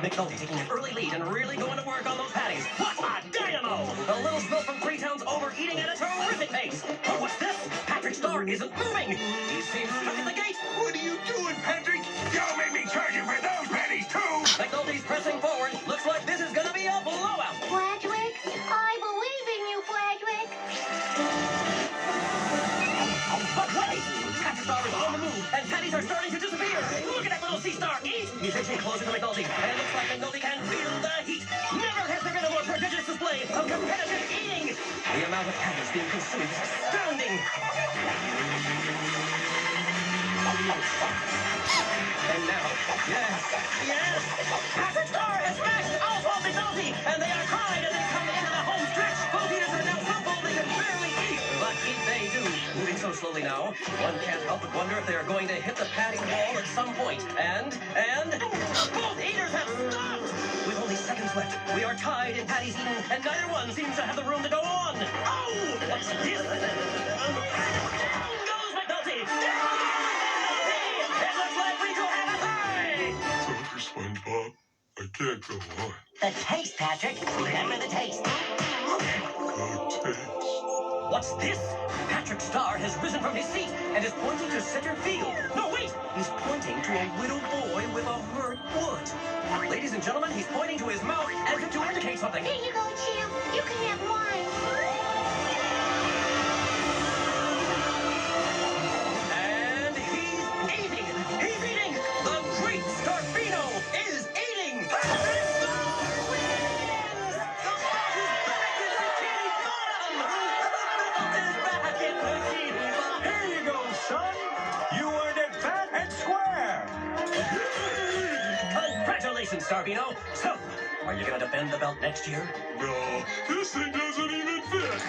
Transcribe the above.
McNulty taking an early lead and really going to work on those patties. What a dynamo! The little spill from Freetown's overeating at a terrific pace. But what's this? Patrick Starr isn't moving. He seems stuck at the gate. What are you doing, Patrick? Y'all made me charge you for those patties, too! McNulty's pressing forward. Looks like this is gonna be a blowout. Fladrick, I believe in you, Fladrick. But wait! Patrick Starr is on the move, and patties are starting to disappear. Look at that little sea star eat! He's inching closer to McNulty, and it looks like McNulty can feel the heat. Never has there been a more prodigious display of competitive eating. The amount of patties being consumed is astounding. And now, yes, Patrick Starr has smashed Oswald McNulty, and they are tied as they come into the home stretch. Both eaters are now so full they can barely eat. But if they do, moving so slowly now, one can't help but wonder if they are going to hit the patty wall at some point. And both eaters have stopped. With only seconds left, we are tied in patties eaten, and neither one seems to have the room to go on. Oh, what's this? Down goes McNulty. It looks like we could have a tie. Sorry for SpongeBob. I can't go on. The taste, Patrick. Remember the taste. Good taste. What's this? Patrick Starr has risen from his seat and is pointing to center field. No, wait! He's pointing to a little boy with a hurt foot. Ladies and gentlemen, he's pointing to his mouth as if to indicate something. Here you go, Champ. You can have mine. And he's eating! He's eating! The great Starfino is eating! Patrick Starr wins! The boss is back in Bikini Bottom! The boss is back in Bikini Bottom! Here you go, son. You earned it fat and square. Congratulations, Starvino. So, are you going to defend the belt next year? No, this thing doesn't even fit.